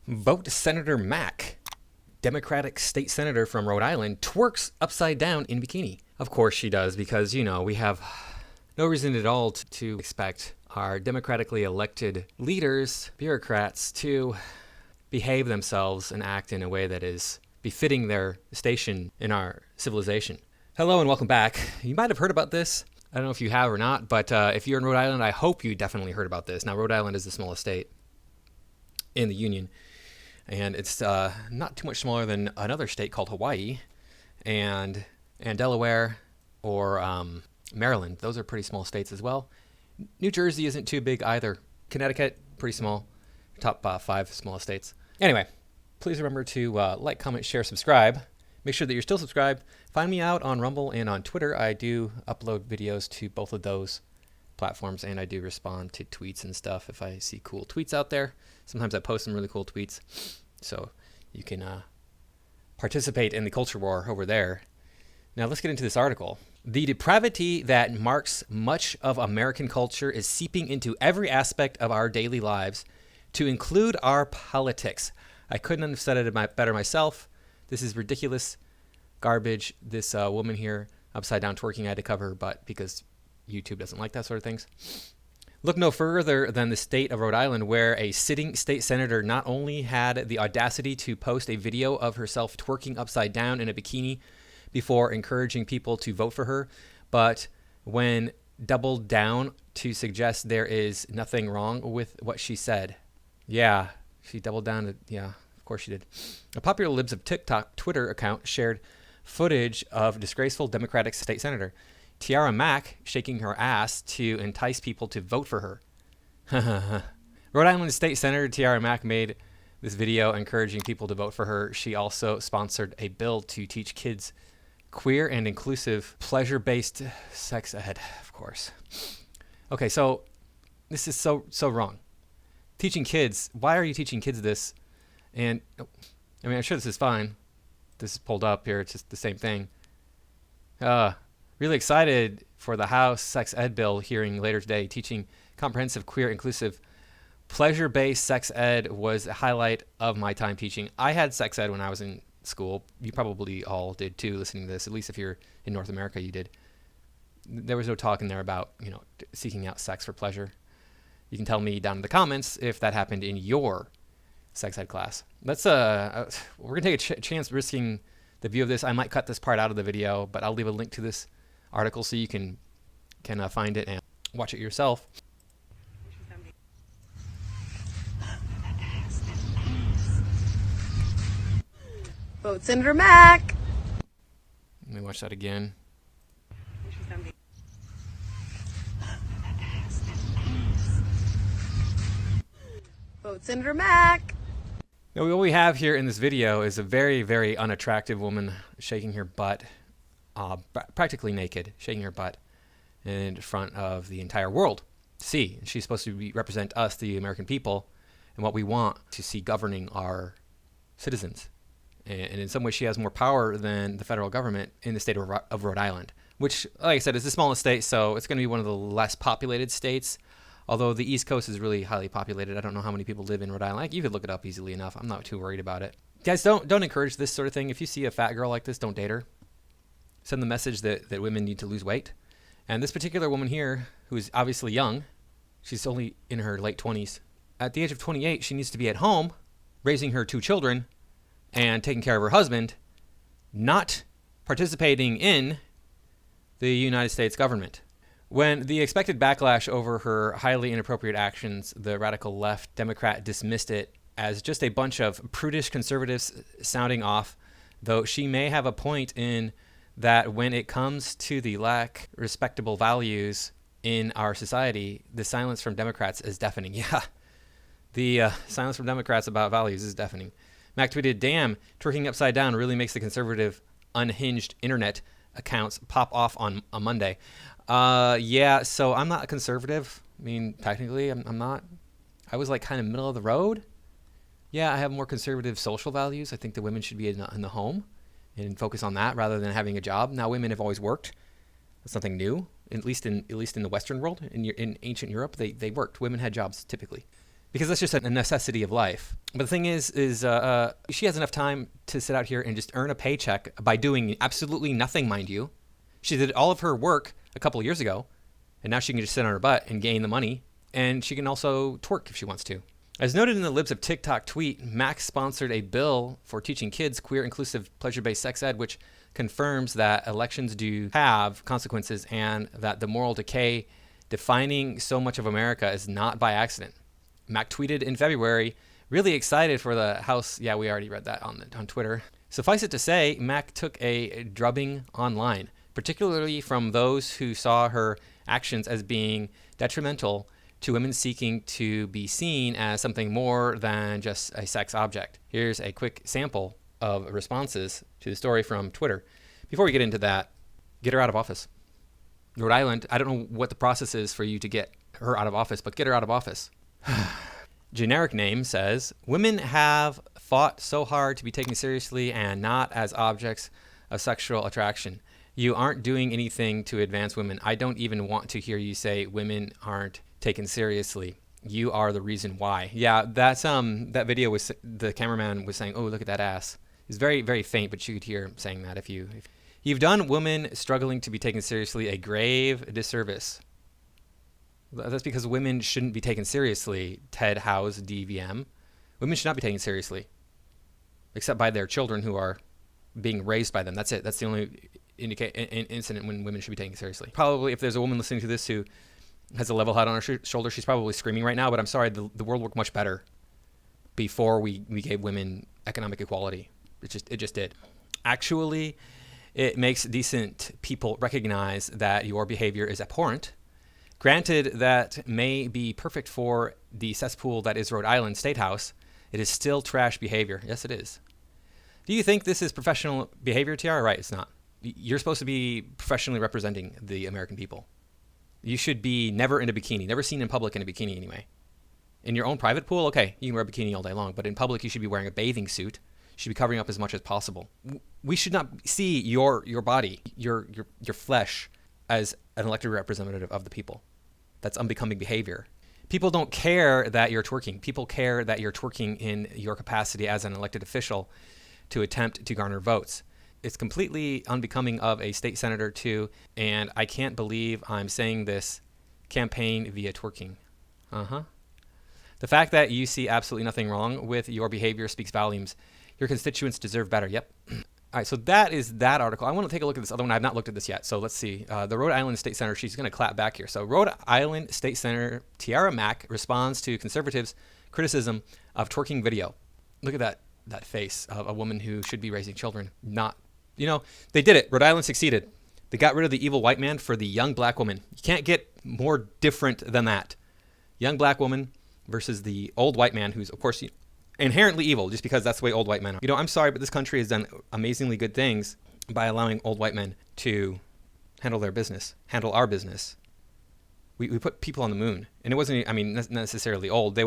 Vote Senator Mack, Democratic state senator from Rhode Island, twerks upside down in bikini. Of course she does, because, you know, we have no reason at all to expect our democratically elected leaders, bureaucrats, to behave themselves and act in a way that is befitting their station in our civilization. Hello and welcome back. You might have heard about this. I don't know if you have or not, but if you're in Rhode Island, I hope you definitely heard about this. Now, Rhode Island is the smallest state in the Union, and it's not too much smaller than another state called Hawaii, and Delaware or Maryland. Those are pretty small states as well. New Jersey isn't too big either. Connecticut, pretty small. Top 5 smallest states. Anyway, please remember to like, comment, share, subscribe. Make sure that you're still subscribed. Find me out on Rumble and on Twitter. I do upload videos to both of those platforms, and I do respond to tweets and stuff if I see cool tweets out there. Sometimes I post some really cool tweets, so you can participate in the culture war over there. Now let's get into this article. The depravity that marks much of American culture is seeping into every aspect of our daily lives, to include our politics. I couldn't have said it better myself. This is ridiculous garbage. This woman here, upside down twerking, I had to cover her butt because YouTube doesn't like that sort of things. Look no further than the state of Rhode Island, where a sitting state senator not only had the audacity to post a video of herself twerking upside down in a bikini before encouraging people to vote for her, but when doubled down to suggest there is nothing wrong with what she said. Yeah, she doubled down. Yeah, of course she did. A popular Libs of TikTok Twitter account shared footage of disgraceful Democratic state senator Tiara Mack shaking her ass to entice people to vote for her. Rhode Island State Senator Tiara Mack made this video encouraging people to vote for her. She also sponsored a bill to teach kids queer and inclusive pleasure-based sex ed, of course. Okay, so this is so wrong. Teaching kids, why are you teaching kids this? And I mean, I'm sure this is fine. This is pulled up here. It's just the same thing. Really excited for the House sex ed bill hearing later today. Teaching comprehensive, queer, inclusive, pleasure-based sex ed was a highlight of my time teaching. I had sex ed when I was in school. You probably all did too, listening to this. At least if you're in North America, you did. There was no talk in there about, you know, seeking out sex for pleasure. You can tell me down in the comments if that happened in your sex ed class. Let's we're gonna take a chance risking the view of this. I might cut this part out of the video, but I'll leave a link to this article so you can find it and watch it yourself. Vote Senator Mack. Let me watch that again. Vote Senator Mack. Now, what we have here in this video is a very, very unattractive woman shaking her butt, practically naked, shaking her butt in front of the entire world to see. She's supposed to represent us, the American people, and what we want to see governing our citizens. And in some ways, she has more power than the federal government in the state of Rhode Island, which, like I said, is the smallest state, so it's going to be one of the less populated states. Although the East Coast is really highly populated. I don't know how many people live in Rhode Island. You could look it up easily enough. I'm not too worried about it. Guys, don't encourage this sort of thing. If you see a fat girl like this, don't date her. Send the message that women need to lose weight. And this particular woman here, who is obviously young, she's only in her late 20s. At the age of 28, she needs to be at home, raising her 2 children, and taking care of her husband, not participating in the United States government. When the expected backlash over her highly inappropriate actions, the radical left Democrat dismissed it as just a bunch of prudish conservatives sounding off, though she may have a point in that when it comes to the lack of respectable values in our society, the silence from Democrats is deafening. Yeah, the silence from Democrats about values is deafening. Mac tweeted, "Damn, twerking upside down really makes the conservative unhinged internet accounts pop off on a Monday." Yeah, so I'm not a conservative. I mean, technically, I'm not. I was like kind of middle of the road. Yeah, I have more conservative social values. I think the women should be in the home and focus on that rather than having a job. Now, women have always worked. That's nothing new. At least in the Western world. In ancient Europe, they worked. Women had jobs typically. because that's just a necessity of life. But the thing is she has enough time to sit out here and just earn a paycheck by doing absolutely nothing, mind you. She did all of her work a couple of years ago, and now she can just sit on her butt and gain the money, and she can also twerk if she wants to. As noted in the Libs of TikTok tweet, Mack sponsored a bill for teaching kids queer, inclusive, pleasure-based sex ed, which confirms that elections do have consequences and that the moral decay defining so much of America is not by accident. Mack tweeted in February, really excited for the House. Yeah, we already read that on Twitter. Suffice it to say, Mack took a drubbing online, particularly from those who saw her actions as being detrimental to women seeking to be seen as something more than just a sex object. Here's a quick sample of responses to the story from Twitter. Before we get into that, get her out of office. Rhode Island, I don't know what the process is for you to get her out of office, but get her out of office. Generic name says, women have fought so hard to be taken seriously and not as objects of sexual attraction. You aren't doing anything to advance women. I don't even want to hear you say women aren't taken seriously. You are the reason why. Yeah, that's that video was, the cameraman was saying, oh, look at that ass. It's very, very faint, but you could hear him saying that. If you've done women struggling to be taken seriously a grave disservice. That's because women shouldn't be taken seriously, Ted Howe's DVM. Women should not be taken seriously, except by their children who are being raised by them. That's it. That's the only incident when women should be taken seriously. Probably if there's a woman listening to this who has a level head on her shoulder, she's probably screaming right now, but I'm sorry, the world worked much better before we gave women economic equality. It just did. Actually, it makes decent people recognize that your behavior is abhorrent. Granted, that may be perfect for the cesspool that is Rhode Island State House. It is still trash behavior. Yes, it is. Do you think this is professional behavior, Tiara? Right, it's not. You're supposed to be professionally representing the American people. You should be never in a bikini, never seen in public in a bikini anyway. In your own private pool, okay, you can wear a bikini all day long, but in public you should be wearing a bathing suit. You should be covering up as much as possible. We should not see your body, your flesh, as an elected representative of the people. That's unbecoming behavior. People don't care that you're twerking. People care that you're twerking in your capacity as an elected official to attempt to garner votes. It's completely unbecoming of a state senator too, and I can't believe I'm saying this, campaign via twerking. The fact that you see absolutely nothing wrong with your behavior speaks volumes. Your constituents deserve better. Yep. All right, so that is that article. I want to take a look at this other one. I have not looked at this yet. So let's see. The Rhode Island State Senator, she's going to clap back here. So Rhode Island State Senator Tiara Mack responds to conservatives' criticism of twerking video. Look at that face of a woman who should be raising children. Not, they did it. Rhode Island succeeded. They got rid of the evil white man for the young black woman. You can't get more different than that. Young black woman versus the old white man who's, of course, inherently evil just because that's the way old white men are. I'm sorry, but this country has done amazingly good things by allowing old white men to handle their business, handle our business. We put people on the moon, and it wasn't, not necessarily old.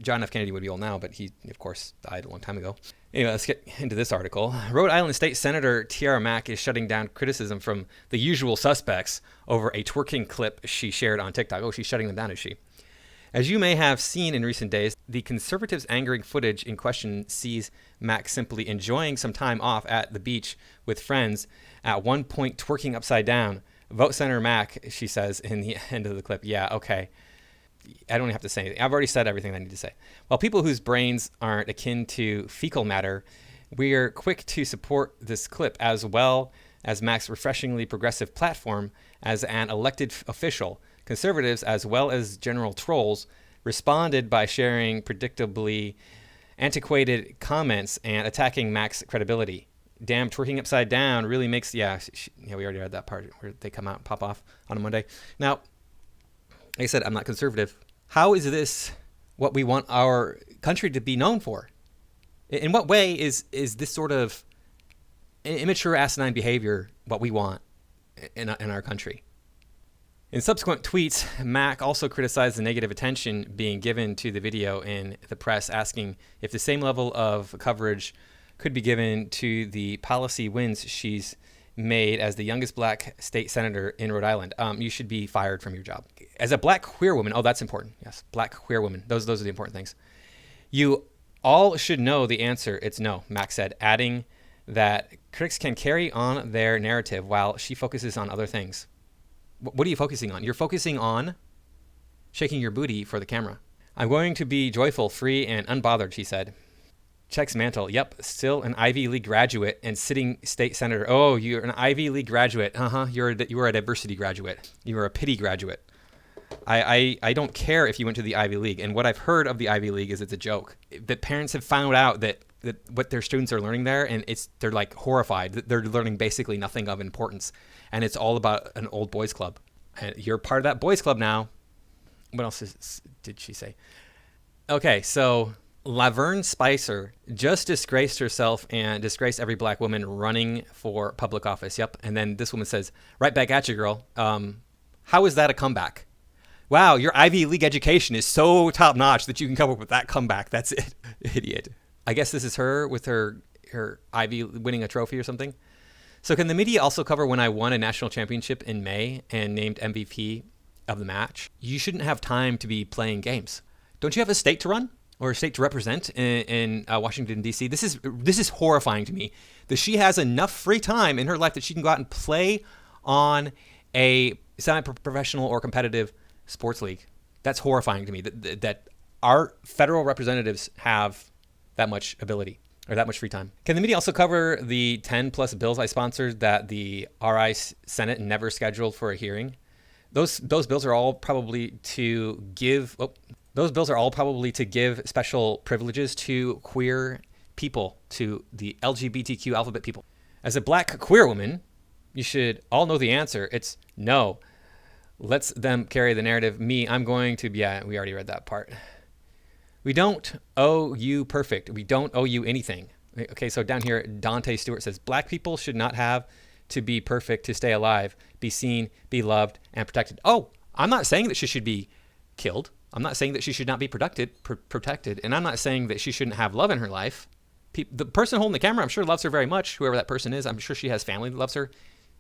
John F. Kennedy would be old now, but he, of course, died a long time ago. Anyway, let's get into this article. Rhode Island State Senator Tiara Mack is shutting down criticism from the usual suspects over a twerking clip she shared on TikTok. Oh, she's shutting them down, is she? As you may have seen in recent days, the conservatives' angering footage in question sees Mack simply enjoying some time off at the beach with friends, at one point twerking upside down. Vote Senator Mack, she says in the end of the clip. Yeah, okay. I don't have to say anything. I've already said everything I need to say. While people whose brains aren't akin to fecal matter, we're quick to support this clip as well as Mack's refreshingly progressive platform as an elected official. Conservatives, as well as general trolls, responded by sharing predictably antiquated comments and attacking Mack's credibility. Damn, twerking upside down really makes... we already read that part where they come out and pop off on a Monday. Now, like I said, I'm not conservative. How is this what we want our country to be known for? In what way is this sort of immature, asinine behavior what we want in our country? In subsequent tweets, Mack also criticized the negative attention being given to the video in the press, asking if the same level of coverage could be given to the policy wins she's made as the youngest black state senator in Rhode Island. You should be fired from your job. As a black queer woman, oh, that's important. Yes, black queer woman. Those are the important things. You all should know the answer. It's no, Mack said, adding that critics can carry on their narrative while she focuses on other things. What are you focusing on? You're focusing on shaking your booty for the camera. I'm going to be joyful, free, and unbothered, she said. Checks mantle. Yep, still an Ivy League graduate and sitting state senator. Oh, you're an Ivy League graduate. You were a diversity graduate. You were a pity graduate. I don't care if you went to the Ivy League. And what I've heard of the Ivy League is it's a joke. That parents have found out that what their students are learning there, and they're like horrified. They're learning basically nothing of importance. And it's all about an old boys club. And you're part of that boys club now. What else did she say? Okay, so Laverne Spicer just disgraced herself and disgraced every black woman running for public office. Yep. And then this woman says, right back at you, girl. How is that a comeback? Wow, your Ivy League education is so top notch that you can come up with that comeback. That's it. Idiot. I guess this is her with her Ivy winning a trophy or something. So can the media also cover when I won a national championship in May and named MVP of the match? You shouldn't have time to be playing games. Don't you have a state to run? Or a state to represent in Washington, D.C. This is horrifying to me, that she has enough free time in her life that she can go out and play on a semi-professional or competitive sports league. That's horrifying to me, that our federal representatives have that much ability or that much free time. Can the media also cover the 10 plus bills I sponsored that the RI Senate never scheduled for a hearing? Those bills are all probably to give... Those bills are all probably to give special privileges to queer people, to the LGBTQ alphabet people. As a black queer woman, you should all know the answer. It's no. Let's them carry the narrative. I'm going to... Yeah, we already read that part. We don't owe you perfect. We don't owe you anything. Okay, so down here, Dante Stewart says, black people should not have to be perfect to stay alive, be seen, be loved, and protected. Oh, I'm not saying that she should be killed. I'm not saying that she should not be protected, and I'm not saying that she shouldn't have love in her life. The person holding the camera, I'm sure, loves her very much, whoever that person is. I'm sure she has family that loves her.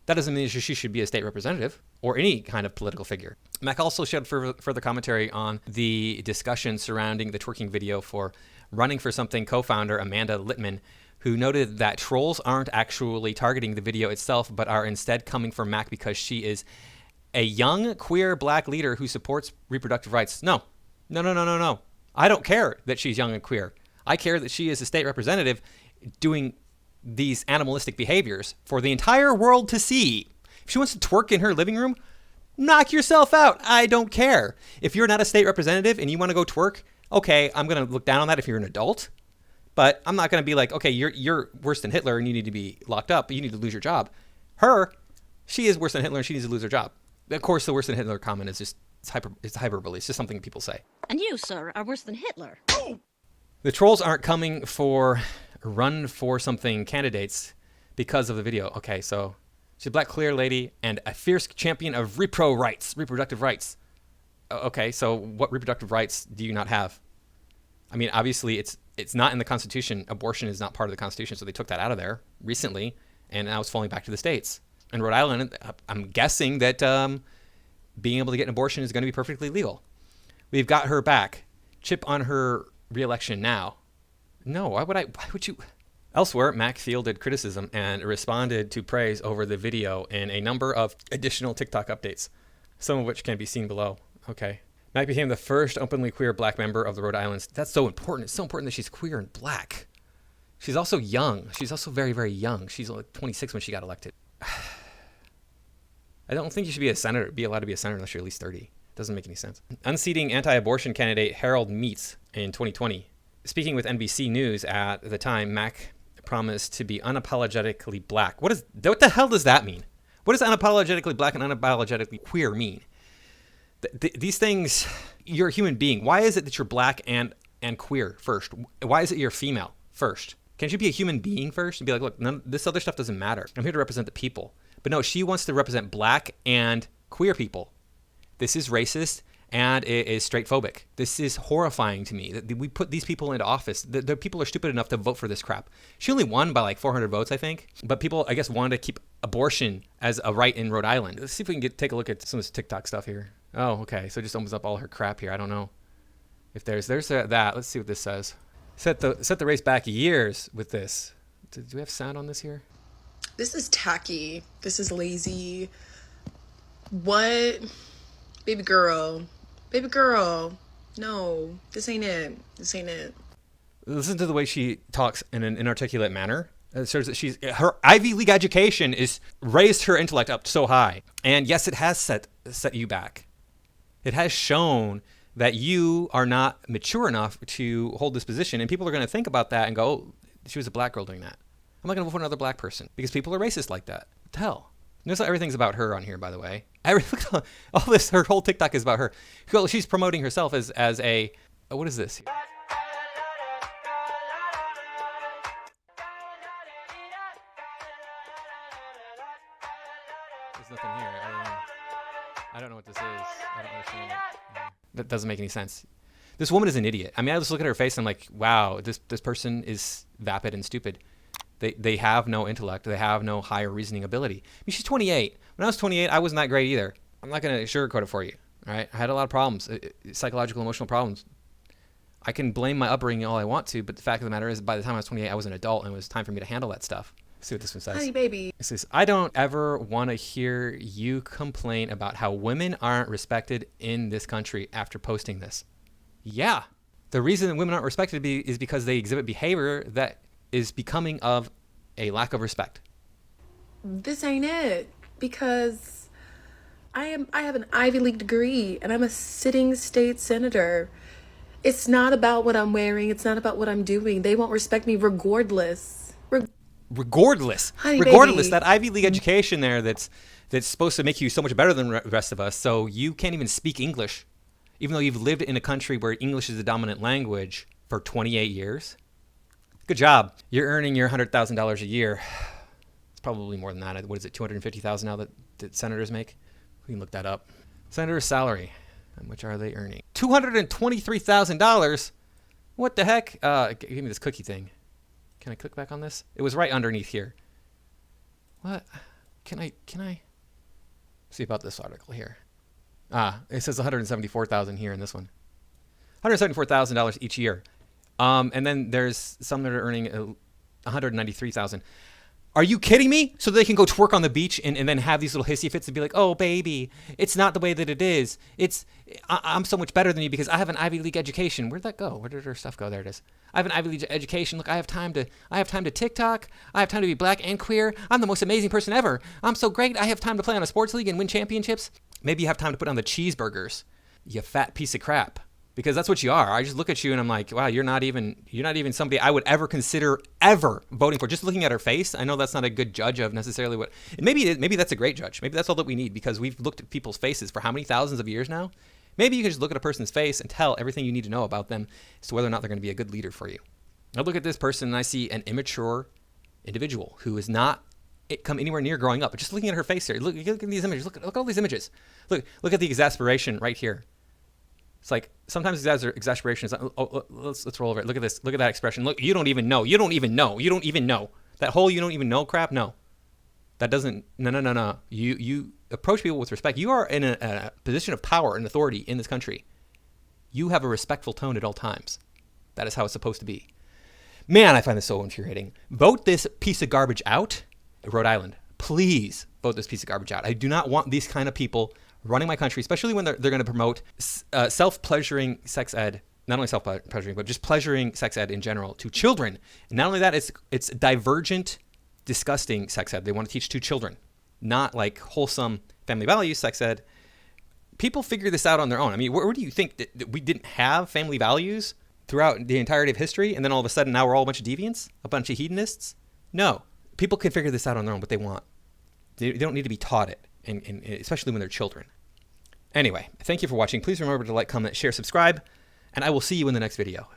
That doesn't mean she should be a state representative or any kind of political figure. Mack also shed further commentary on the discussion surrounding the twerking video for running for something co-founder Amanda Littman, who noted that trolls aren't actually targeting the video itself, but are instead coming for Mack because she is a young queer black leader who supports reproductive rights. No. I don't care that she's young and queer. I care that she is a state representative doing these animalistic behaviors for the entire world to see. If she wants to twerk in her living room, knock yourself out. I don't care. If you're not a state representative and you want to go twerk, okay, I'm going to look down on that if you're an adult. But I'm not going to be like, okay, you're worse than Hitler and you need to be locked up. You need to lose your job. She is worse than Hitler and she needs to lose her job. Of course, the worse than Hitler comment is just it's hyperbole. It's just something people say. And you, sir, are worse than Hitler. The trolls aren't coming for run for something candidates because of the video. Okay, so she's a black queer lady and a fierce champion of reproductive rights. Okay, so what reproductive rights do you not have? I mean, obviously, it's not in the Constitution. Abortion is not part of the Constitution, so they took that out of there recently, and now it's falling back to the states. In Rhode Island, I'm guessing that being able to get an abortion is going to be perfectly legal. We've got her back. Chip on her re-election now. No, why would you? Elsewhere, Mack fielded criticism and responded to praise over the video in a number of additional TikTok updates, some of which can be seen below. Okay. Mack became the first openly queer black member of the Rhode Island. That's so important. It's so important that she's queer and black. She's also young. She's also very, very young. She's like 26 when she got elected. I don't think you should be allowed to be a senator unless you're at least 30. It doesn't make any sense. Unseating anti-abortion candidate Harold Meats in 2020. Speaking with NBC News at the time, Mack promised to be unapologetically black. What the hell does that mean? What does unapologetically black and unapologetically queer mean? These things, you're a human being. Why is it that you're black and queer first? Why is it you're female first? Can't you be a human being first and be like, look, this other stuff doesn't matter. I'm here to represent the people. But no, she wants to represent black and queer people. This is racist, and it is straight phobic. This is horrifying to me that we put these people into office. The people are stupid enough to vote for this crap. She only won by like 400 votes, I think. But people, I guess, wanted to keep abortion as a right in Rhode Island. Let's see if we can take a look at some of this TikTok stuff here. Oh, okay. So it just opens up all her crap here. I don't know if there's that. Let's see what this says. Set the race back years with this. Do we have sound on this here? This is tacky. This is lazy. What? Baby girl. Baby girl. No, this ain't it. This ain't it. Listen to the way she talks in an inarticulate manner. It shows that her Ivy League education is raised her intellect up so high. And yes, it has set you back. It has shown that you are not mature enough to hold this position. And people are going to think about that and go, oh, she was a black girl doing that. I'm not going to vote for another black person because people are racist like that. What the hell? Notice how everything's about her on here, by the way. All this, her whole TikTok is about her. She's promoting herself as a, what is this? There's nothing here. I don't know what this is. I don't understand it. That doesn't make any sense. This woman is an idiot. I mean, I just look at her face and I'm like, wow, this person is vapid and stupid. They have no intellect. They have no higher reasoning ability. I mean, she's 28. When I was 28, I wasn't that great either. I'm not going to sugarcoat it for you. All right, I had a lot of problems, psychological, emotional problems. I can blame my upbringing all I want to, but the fact of the matter is, by the time I was 28, I was an adult, and it was time for me to handle that stuff. Let's see what this one says. Hi, baby. It says, I don't ever want to hear you complain about how women aren't respected in this country after posting this. Yeah, the reason that women aren't respected is because they exhibit behavior that is becoming of a lack of respect. This ain't it, because I have an Ivy League degree and I'm a sitting state senator. It's not about what I'm wearing. It's not about what I'm doing. They won't respect me regardless. Regardless. Honey, regardless, baby. that Ivy League education there that's supposed to make you so much better than the rest of us, so you can't even speak English, even though you've lived in a country where English is the dominant language for 28 years. Good job. You're earning your $100,000 a year. It's probably more than that. What is it, $250,000 now that senators make? We can look that up. Senator's salary. How much are they earning? $223,000. What the heck? Give me this cookie thing. Can I click back on this? It was right underneath here. What? Can I see about this article here? It says $174,000 here in this one. $174,000 each year. And then there's some that are earning $193,000. Are you kidding me? So they can go twerk on the beach and then have these little hissy fits and be like, oh, baby, it's not the way that it is. I'm so much better than you because I have an Ivy League education. Where'd that go? Where did her stuff go? There it is. I have an Ivy League education. Look, I have time to TikTok. I have time to be black and queer. I'm the most amazing person ever. I'm so great. I have time to play on a sports league and win championships. Maybe you have time to put on the cheeseburgers, you fat piece of crap. Because that's what you are. I just look at you and I'm like, wow, you're not even somebody I would ever consider ever voting for. Just looking at her face, I know that's not a good judge of necessarily what. And maybe that's a great judge. Maybe that's all that we need because we've looked at people's faces for how many thousands of years now. Maybe you can just look at a person's face and tell everything you need to know about them as to whether or not they're going to be a good leader for you. I look at this person and I see an immature individual who is not come anywhere near growing up. But just looking at her face here, look at these images. Look at all these images. Look at the exasperation right here. It's like sometimes exasperation is. Let's roll over it. Look at this. Look at that expression. Look, you don't even know. You don't even know. You don't even know. That whole you don't even know crap. No, that doesn't. No. You approach people with respect. You are in a position of power and authority in this country. You have a respectful tone at all times. That is how it's supposed to be. Man, I find this so infuriating. Vote this piece of garbage out, Rhode Island. Please vote this piece of garbage out. I do not want these kind of people running my country, especially when they're going to promote self-pleasuring sex ed, not only self-pleasuring, but just pleasuring sex ed in general to children. And not only that, it's divergent, disgusting sex ed. They want to teach to children, not like wholesome family values sex ed. People figure this out on their own. I mean, where do you think that we didn't have family values throughout the entirety of history, and then all of a sudden now we're all a bunch of deviants, a bunch of hedonists? No. People can figure this out on their own, what they want. They don't need to be taught it, and especially when they're children. Anyway, thank you for watching. Please remember to like, comment, share, subscribe, and I will see you in the next video.